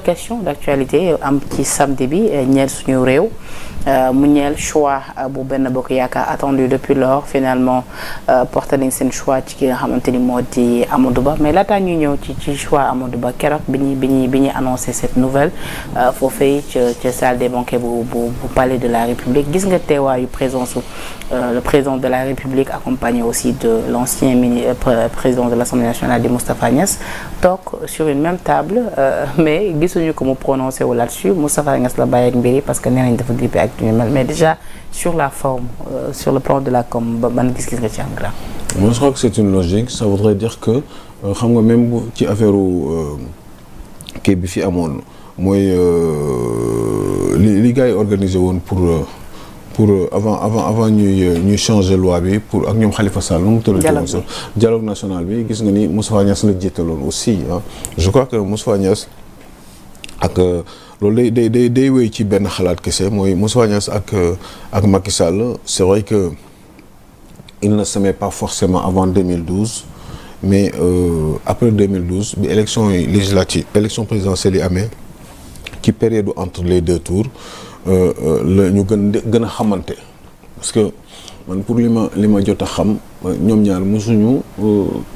question d'actualité am ci samedi bi ñeel suñu réew mu ñeel choix bu Benno Bokk Yaakaar attendu depuis lors finalement porté nañ seen choix ci ki nga xamante ni moo di Amadou Ba mais laataa ñuy ñëw ci choix Amadou Ba keroog bi ñuy annoncé cette nouvelle foofee ca salle des banquets bu palais de la République gis nga teewaayu présence le président de la République accompagné aussi de l'ancien président de l'Assemblée nationale di Moustapha Niasse toog sur une même table mais gisuñu ko mu prononcé wu là-dessus Moustapha Niasse la bàyyi ak mbir yi parce que nee nañ dafa grippé ak ñu mel mais déjà sur la forme sur le plan de la com ban gis-gis nga ci am grand. Moi je crois que c'est une logique ça voudrait dire que xam nga même ci affaire kii bi fi amoon mooy li gars yi organisé woon pour avant ñuy changer loi bi pour ak ñoom Khalifa Sall nu mu tëddee woon sax dialogue national bi gis nga ni Moustapha Niasse la jiitaloon aussi ah je crois que Moustapha Niasse ak loolu day wéy ci benn xalaat kese mooy Moustapha Niasse ak Macky Sall c'est vrai que il ne se met pas forcément avant 2012 mais après 2012 bi élection législative élection présidentielle yi amee ci période entre les deux tours la ñu gën a xamante parce que man pour li ma jot a xam ñoom ñaar mosuñu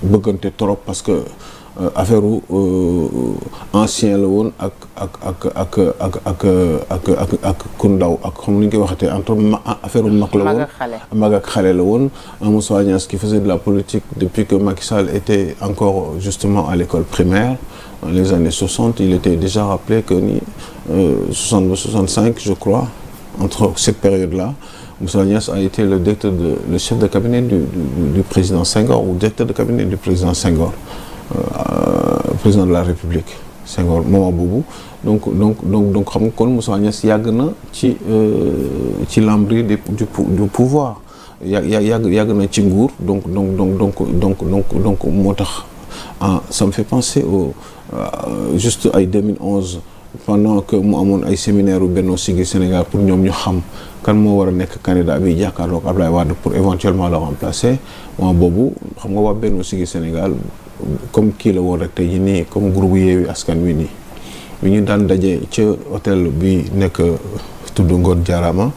bëggante trop parce que affaire ancien la woon ak ku ndaw ak xam ni ñu koy waxatee entre affaire mag la woon mag ak xale la woon Moustapha Niasse qui faisait de la politique depuis que Macky Sall était encore justement à l'école primaire dans les années 60 il était déjà rappelé que ni 62-65 je crois entre cette période-là Moustapha Niasse a été le chef de cabinet du président Senghor ou directeur de cabinet du président Senghor président de la République Senghor moment boobu donc xam nga kon Moustapha Niasse yàgg na ci l'ambris du pouvoir yàgg na ci nguur donc moo tax ça me fait penser juste ay 2011 pendant que mu amoon ay séminaire u Benno Siggil Sénégal pour ñoom ñu xam kan moo war a nekk candidat bi jàkkaarloog Abdoulaye Wade pour éventuellement le remplacer moment boobu xam nga waa Benno Siggil Sénégal comme kii la woon rek tey jii nii comme groupe Yewwi Askan Wi nii bi ñu daan daje ca hôtel bi nekk tudd Ngor Diarama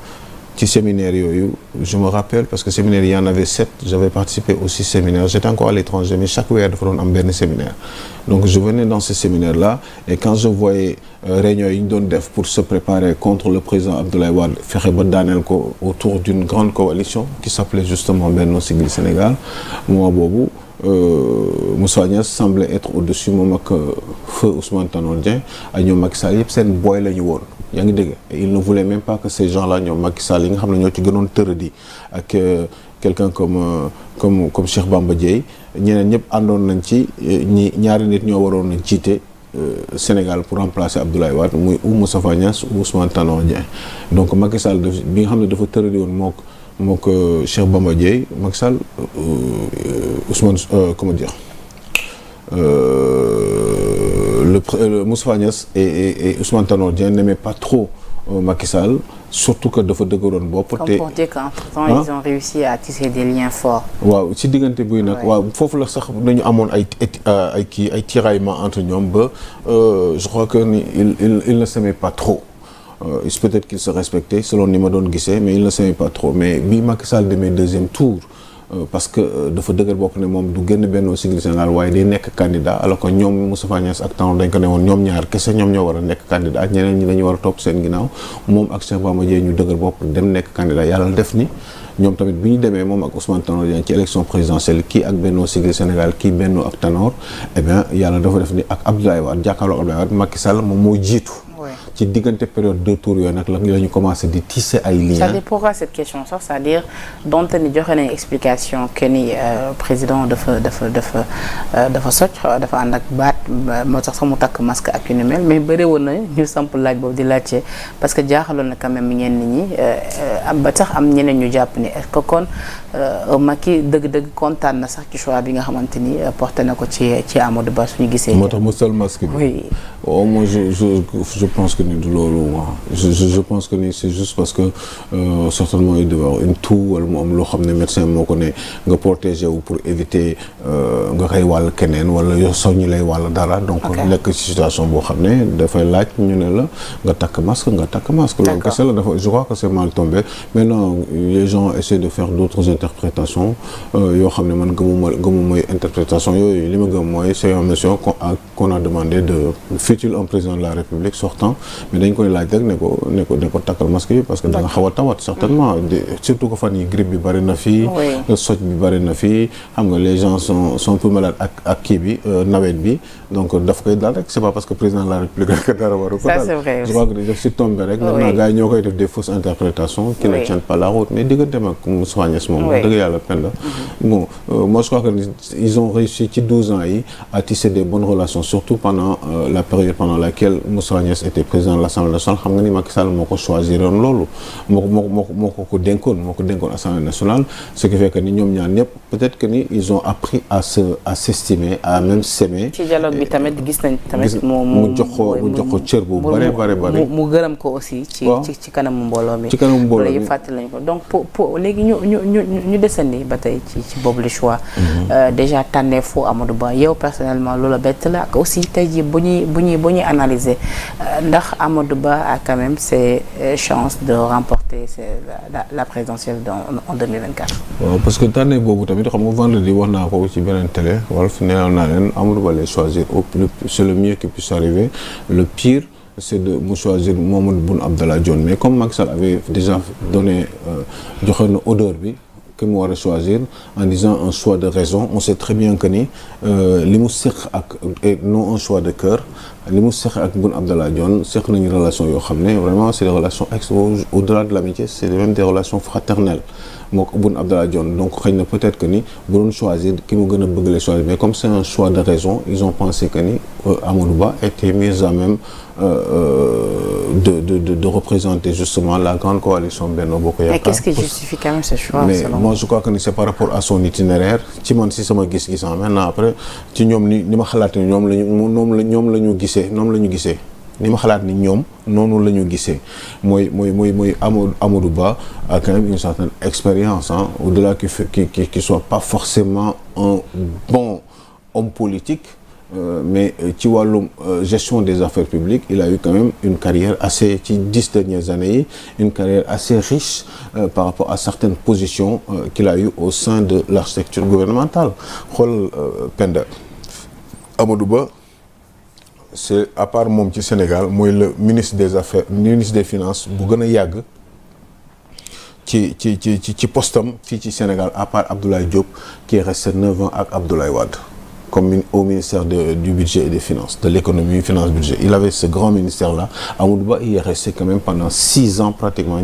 ci séminaire yooyu je me rappelle parce que séminaire il y en avait 7 j'avais participé aussi séminaire j'étais encore à l'étranger mais chaque weer dafa doon am benn séminaire donc je venais dans ce séminaire là et quand je voyais réunion yi ñu doon def pour se préparer contre le président Abdoulaye Wade fexe ba daaneel ko autour d'une grande coalition qui s'appelait justement Benno Siggil Sénégal moment boobu Moustapha Niasse semblait être au-dessus moom ak feu Ousmane Tanor Dieng ak ñoom Macky Sall yëpp seen boy la ñu woon yaa ngi dégg il ne voulait même pas que ces gens-là ñoom Macky Sall yi nga xam ne ñoo ci gënoon tëradi ak quelqu'un comme Cheikh Bamba Dièye ñeneen ñëpp àndoon nañ ci ñaari nit ñoo waroon nañ jiite Sénégal pour remplacer Abdoulaye Wade muy ou Moustapha Niasse ou Ousmane Tanor Dieng donc Macky Sall bi nga xam ne dafa tëradi woon mook Cheikh Bamba Dièye Macky Sall Ousmane comment dire le Moustapha Niasse et Ousmane Tanor Dieng n'aimaient pas trop Macky Sall surtout que dafa dëgëroon bopp. Comme pour dire qu'entre-temps ils ont réussi à tisser des liens forts. waaw ci diggante buy nag waaw foofu la sax dañu amoon ay tiraillement entre ñoom ba je crois que ni il ne s'aimait pas trop. Peut-être qu'il se respectait selon ni ma doon gisee mais il ne s'aimait pas trop mais bi Macky Sall demee deuxième tour parce que dafa dëgër bopp ne moom du génn Benno Siggil Sénégal waaye day nekk candidat alors que ñoom Moustapha Niasse ak Tanor dañ ko ne woon ñoom ñaar kese ñoom ñoo war a nekk candidat ak ñeneen ñi dañu war a topp seen ginnaaw moom ak Cheikh Bamba Dièye ñu dëgër bopp dem nekk candidat yàlla def ni ñoom tamit bi ñu demee moom ak Ousmane Tanor Dieng ci élection présidentielle kii ak Benno Siggil Sénégal kii Benno ak Tanor eh bien yàlla dafa def ni ak Abdoulaye Wade jàkkaarloo Abdoulaye Wade Macky Sall moom moo jiitu ci diggante période deux tours yooyu nag la ñu commencé di tisser ay liens. c'est-à-dire pourquoi cette question sax c'est-à-dire donte ni joxe nañ explication que ni président dafa socc dafa ànd ak baat moo tax sax mu takk masque ak yu ni mel mais bëri woon na ñu samp laaj boobu di laajte parce que jaaxaloon na quand même ñenn ñi ba sax am ñeneen ñu jàpp ni est-ce que kon Macky dëgg-dëgg kontaan na sax ci choix bi nga xamante ni porté na ko ci Amadou Ba suñu gisee. moo tax mu sol masque bi. oui. moi je pense que ni du loolu je pense que ni c'est juste parce que certainement il doit avoir une toux wala mu am loo xam ne médecin moo ko ne nga protéger wu pour éviter nga koy wàll keneen wala yow sax ñi lay wàll dara. donc nekk ci situation boo xam ne dafay laaj ñu ne la nga takk masque. loolu kese la dafa je crois que c'est mal tombé. maintenant les gens essaient de faire d'autres interprétations yoo xam ne man gëmuma mooy interprétation yooyu li ma gëm mooy c'est une mission qu'on a demandé de fut-il un président de la République sortant mais dañ koy laaj rek ne ko takkal masque yi parce que da nga xaw a tawat certainement surtout que fan yi grippe bi bari na fii soj bi bari na fii xam nga les gens sont un peu malades ak kii bi nawet bi donc daf koy daal rek c'est pas parce que président de la République rek dara waru ko daal je crois que daf si tombé rek maintenant gars yi ñoo koy def des fausses interprétations qui ne tiennent pas la route mais digganteem ak Moussa Niasse moom dëgg yàlla Penda bon moi je crois que ils ont réussi ci 12 ans yi à tisser des bonnes relations surtout pendant la période pendant laquelle Moussa Niasse était président de l'Assemblée nationale xam nga ni Macky Sall moo ko choisir woon loolu moo ko dénkoon Assemblée nationale ce qui fait que ni ñoom ñaar ñëpp peut-être que ni ils ont appris à s'estimer à même s'aimer. ci dialogue bi tamit gis nañ tamit mu jox ko cër bu bare mu gërëm ko aussi ci kanamu mbooloo mi loolu yëpp fàttali nañ ko donc pour léegi ñu desandi ba tey ci boobu le choix déjà tànneefu Amadou Ba yow personnellement loola bett la ak aussi tey jii bu ñuy analyser ndax Amadou Ba a quand même ses chances de remporter la présidentielle en 2024. waaw parce que tànneef boobu tamit xam nga vendredi wax naa ko ci beneen télé wala fi neewoon naa leen Amadou Ba lay choisir c'est le mieux qui puisse arriver le pire c'est de mu choisir Mamadou Boun Abdallah Dionne mais comme Macky Sall avait déjà donné joxe na odeur bi que mu war a choisir en disant un choix de raison on sait très bien que ni li mu seq ak et non un choix de cœur li mu seq ak Boun Abdallah Dionne seq nañu relation yoo xam ne vraiment c'est des relations au-delà de l'amitié c'est même des relations fraternelles moo ko Boun Abdallah Dionne donc xëy na peut-être que ni bu doon choisir ki mu gën a bëgg les choisir mais comme c'est un choix de raison ils ont pensé que ni Amadou Ba était mis à même de représenter justement la grande coalition Benno Bokk Yaakaar. Mais qu'est-ce qui justifie quand même ce choix? Mais moi je crois que c'est par rapport à son itinéraire ci man si sama gis-gis maintenant après ci ñoom ni ma xalaat ni ñoom la ñu gisee ni ma xalaat ni ñoom noonu la ñu gisee mooy Amadou Ba a quand même une certaine expérience au-delà qui soit pas forcément un bon homme politique. Mais ci wàllum gestion des affaires publiques il a eu quand même une carrière assez ci 10 dernières années yi une carrière assez riche par rapport à certaines positions qu'il a eu au sein de l'architecture gouvernementale xool Penda Amadou Ba c'est à part moom ci Sénégal mooy le ministre des finances bu gën a yàgg ci postam fii ci Sénégal à part Abdoulaye Diop qui est resté 9 ans ak Abdoulaye Wade comme au ministère du budget et des finances, de l'économie, finance, budget. Il avait ce grand ministère-là. Amadou Ba il est resté quand même pendant 6 ans pratiquement,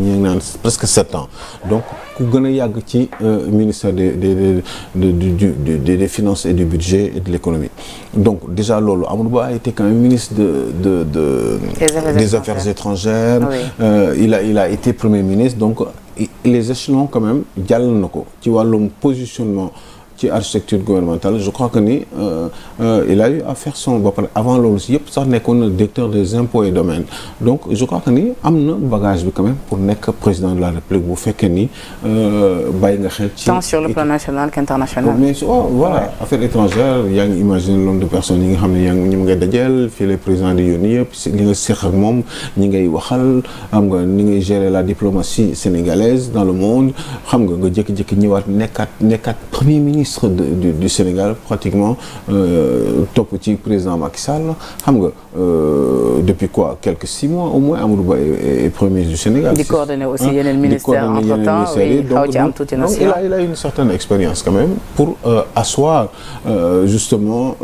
presque 7 ans. Donc, ku gën a yàgg ci ministère des finances et du budget et de l'économie. Donc, déjà loolu Amadou Ba a été quand même ministre des affaires étrangères. Oui. Il a été premier ministre. Donc, les échelons quand même jàll na ko ci wàllum positionnement ci architecture gouvernementale je crois que ni il a eu à faire son ba pare avant loolu si yëpp sax nekkoon na directeur des impôts et domaines donc je crois que ni am na bagage bi quand même pour nekk président de la République bu fekkee ni bàyyi nga xel ci tant sur le plan national qu'international. mais voilà affaires étrangères yaa ngi imaginer le nombre de personnes yi nga xam ne yaa ngi ñi ngay dajeel fii les présidents di yónni yëpp li nga seq ak moom ñi ngay waxal xam nga ni ngay gérer la diplomatie sénégalaise dans le monde xam nga jékki-jékki ñëwaat nekkaat premier ministre du Sénégal pratiquement topp ci président Macky Sall xam nga depuis quoi quelques 6 mois au moins Amadou Ba est premier ministre du Sénégal. di coordonner aussi yeneen ministères entre-temps oui xaw ci am tuuti donc il a une certaine expérience quand même pour asseoir justement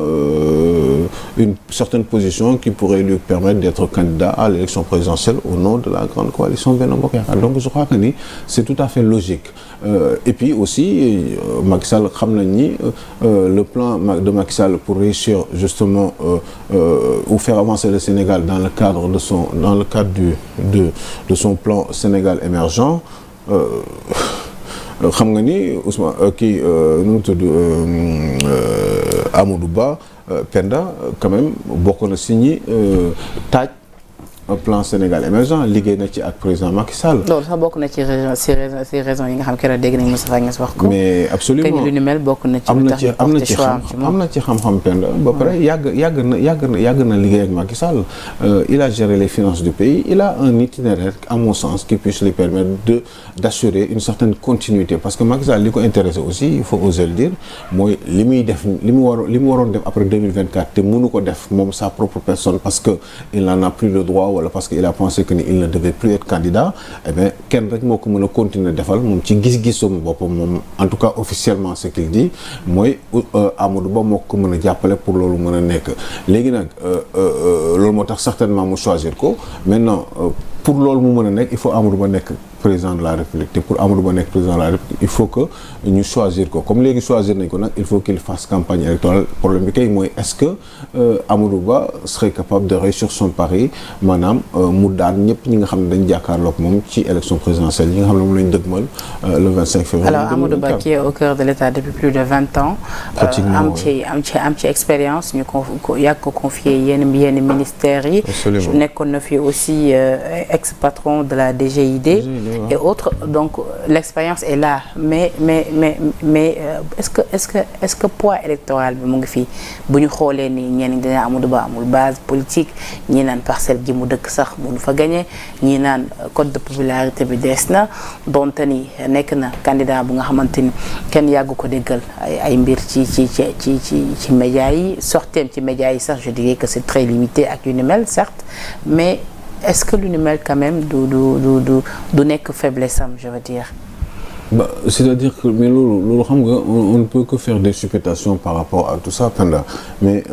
une certaine position qui pourrait lui permettre d'être candidat à l'élection présidentielle au nom de la grande coalition Benno Bokk Yaakaar donc je crois que ni c'est tout à fait logique et puis aussi Macky Sall xam nañ ni le plan de Macky Sall pour réussir justement ou faire avancer le Sénégal dans le cadre de son plan Sénégal émergent xam nga ni Ousmane kii nu mu tudd Amadou Ba Penda quand même bokk na si ñi taaj plan Sénégal émergent liggéey na ci ak président Macky Sall. loolu sax bokk na ci raison yi nga xam keroog dégg nañu Moustapha Niasse wax ko. mais absolument lu ni mel bokk na ci. am na ci xam-xam pend ba pare yàgg na liggéey ak Macky Sall. Il a géré les finances du pays, il a un itinéraire à mon sens qui puisse lui permettre d'assurer une certaine continuité parce que Macky Sall li ko intéressé aussi il faut oser le dire mooy li mu waroon def après 2024 te mënu ko def moom sa propre personne parce que il n'en a plus le droit wala parce que il a pensé que il ne devait plus être candidat eh bien kenn rek moo ko mën a continuer defal moom ci gis-gisam boppam moom en tout cas officiellement ce qu'il dit mooy Amadou Ba moo ko mën a jàppale pour loolu mën a nekk léegi nag loolu moo tax certainement mu choisir ko maintenant pour loolu mu mën a nekk il faut Amadou Ba nekk président de la République te pour Amadou Ba nekk président de la République il faut que ñu choisir ko comme léegi choisir nañ ko nag il faut qu'il fasse campagne électorale problème bi kay mooy est-ce que Amadou Ba serait capable de réussir son pari maanaam mu daan ñëpp ñi nga xam ne dañ jàkkaarloog moom ci élection présidentielle yi nga xam ne moom lañ dëgmal le 25 février. Alors Amadou Ba qui est au cœur de l'État depuis plus de 20 ans. am ci expérience ñu yàgg ko confier yenn ministères yi. nekkoon na fi aussi ex-patron de la DGID. Et autres, donc l'expérience est là mais est-ce que poids électoral bi mu ngi fii bu ñu xoolee ni ñenn ñi dina Amadou Ba amul base politique ñii naan parcelle gi mu dëkk sax mënu fa gagné ñii naan code de popularité bi dees na donte ni nekk na candidat bu nga xamante ni kenn yàggu ko déggal ay mbir ci médias yi sorteem ci médias yi sax je dirais que c'est très limité ak yu ni mel certes mais est-ce que lu ni mel quand même du nekk faiblesse am je veux dire. C'est-à-dire que mais loolu xam nga on ne peut que faire des supputations par rapport à tout ça Penda mais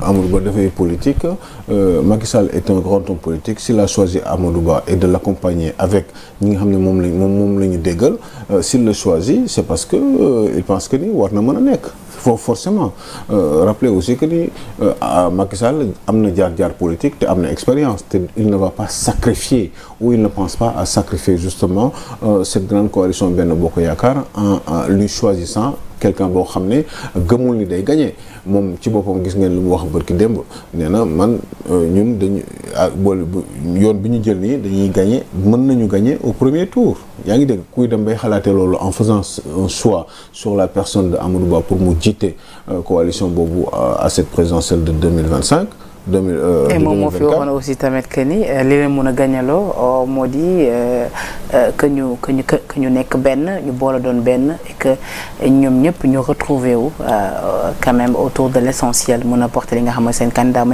Amadou Ba dafay politique Macky Sall est un grand homme politique s'il a choisi Amadou Ba et de l'accompagner avec ñi nga xam ne moom la ñu déggal s'il le choisit c'est parce que il pense que ni war na mën a nekk. faut forcément rappeler aussi que ni Macky Sall am na jaar-jaar politique te am na expérience te il ne va pas sacrifier ou il ne pense pas à sacrifier justement cette grande coalition Benno Bokk Yaakaar en lui choisissant quelqu'un boo xam ne gëmul ni day gagner moom ci boppam gis ngeen lu mu wax bërki démb nee na man ñun dañu yoon bi ñu jël nii dañuy gagner mën nañu gagner au premier tour yaa ngi dégg kuy dem bay xalaatee loolu en faisant un choix sur la personne de Amadou Ba pour mu jiite coalition boobu à cette présidentielle de 2025 et moom moo fi waxoon aussi tamit que ni li leen mën a gañaloo moo di que ñu nekk benn ñu boole doon benn et que ñoom ñëpp ñu retrouver wu quand même autour de l'essentiel mën a porter li nga xam ne seen candidat